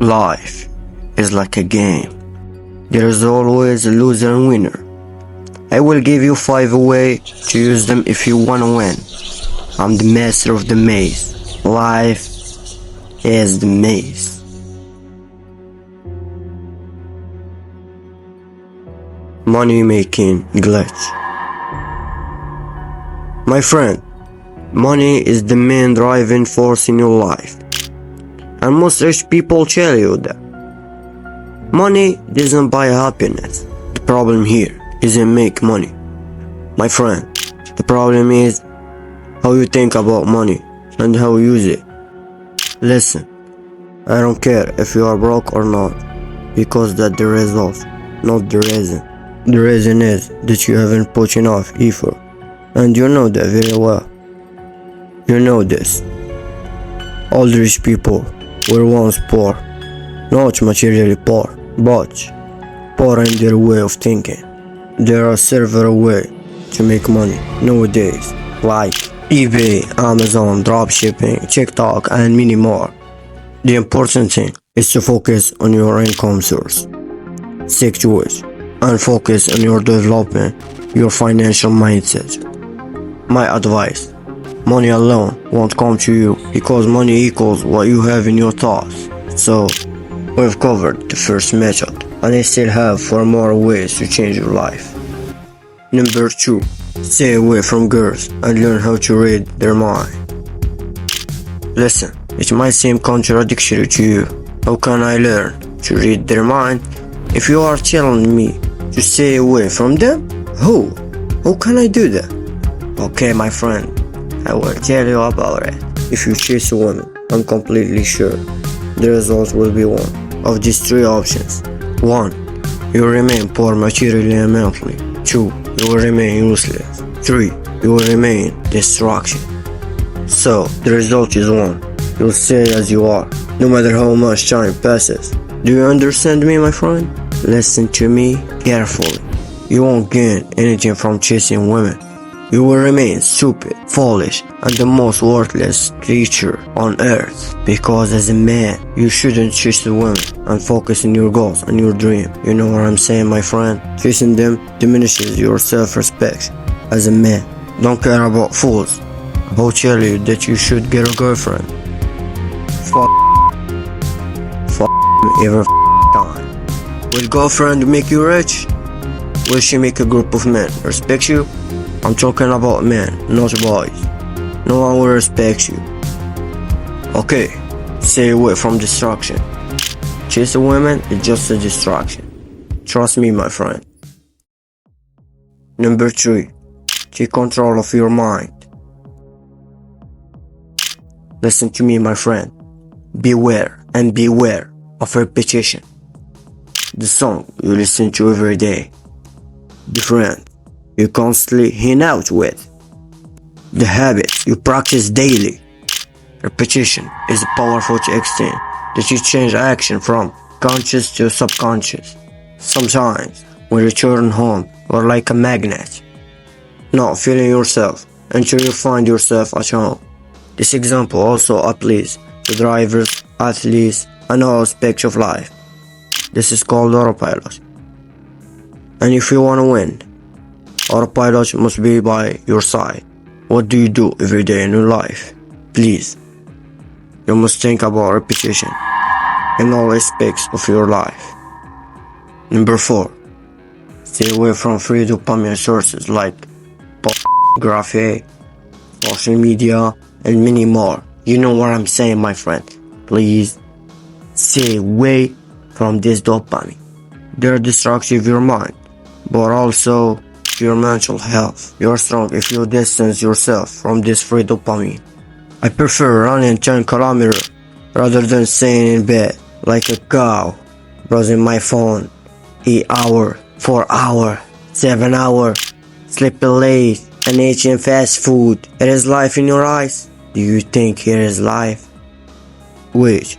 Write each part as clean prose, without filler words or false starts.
Life is like a game. There is always a loser and winner. I will give you 5 ways to use them if you wanna win. I'm the master of the maze. Life is the maze. Money making glitch. My friend, money is the main driving force in your life. And most rich people tell you that. Money doesn't buy happiness. The problem here isn't make money. My friend, the problem is how you think about money and how you use it. Listen, I don't care if you are broke or not, because that's the result, not the reason. The reason is that you haven't put enough effort, and you know that very well. You know this. All the rich people were once poor, not materially poor, but poor in their way of thinking. There are several ways to make money nowadays, like eBay, Amazon, dropshipping, TikTok, and many more. The important thing is to focus on your income source. Stick to it and focus on your developing your financial mindset. My advice: money alone won't come to you because money equals what you have in your thoughts. So, we've covered the first method, and I still have 4 more ways to change your life. Number 2. Stay away from girls and learn how to read their mind. Listen, it might seem contradictory to you. How can I learn to read their mind if you are telling me to stay away from them? How can I do that? Okay, my friend, I will tell you about it. If you chase a woman, I'm completely sure the result will be one of these 3 options. 1. You remain poor materially and mentally. 2. You will remain useless. 3. You will remain destruction. So, the result is 1. You'll stay as you are, no matter how much time passes. Do you understand me, my friend? Listen to me carefully. You won't gain anything from chasing women. You will remain stupid, foolish, and the most worthless creature on earth. Because as a man, you shouldn't chase a woman and focus on your goals and your dream. You know what I'm saying, my friend? Chasing them diminishes your self-respect as a man. Don't care about fools who tell you that you should get a girlfriend. Fuck every time. Will girlfriend make you rich? Will she make a group of men respect you? I'm talking about men, not boys. No one will respect you. Okay, stay away from distraction. Chase a woman is just a distraction. Trust me, my friend. Number 3. Take control of your mind. Listen to me, my friend. Beware of repetition. The song you listen to every day. The friend you constantly hang out with. The habits you practice daily. Repetition is powerful to extent that you change action from conscious to subconscious. Sometimes when you return home, you're like a magnet, not feeling yourself until you find yourself at home. This example also applies to drivers, athletes, and all aspects of life. This is called autopilot. And if you want to win, autopilot must be by your side. What do you do every day in your life? Please, you must think about repetition in all aspects of your life. Number 4. Stay away from free dopamine sources like pornography, social media, and many more. You know what I'm saying, my friend. Please, stay away from this dopamine. They're destructive to your mind, but also to your mental health. You're strong if you distance yourself from this free dopamine. I prefer running 10 kilometers rather than staying in bed like a cow, browsing my phone 8 hours, 4 hours, 7 hours, sleeping late, and eating fast food. It is life in your eyes? Do you think it is life? Wait,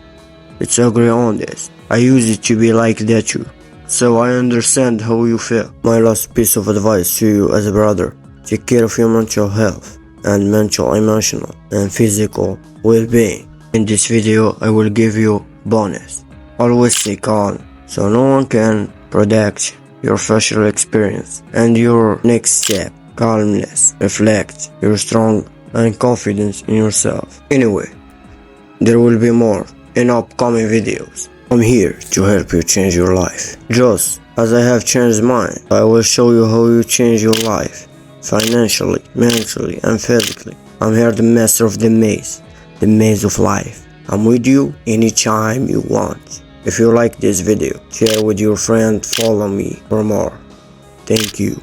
let's agree on this. I used it to be like that too, so I understand how you feel. My last piece of advice to you as a brother: take care of your mental health and mental, emotional, and physical well-being. In this video, I will give you bonus. Always stay calm, so no one can predict your future experience and your next step. Calmness, reflect, you're strong and confidence in yourself. Anyway, there will be more in upcoming videos. I'm here to help you change your life. Just as I have changed mine, I will show you how you change your life. Financially, mentally, and physically. I'm here the master of the maze of life. I'm with you anytime you want. If you like this video, share with your friend, follow me for more. Thank you.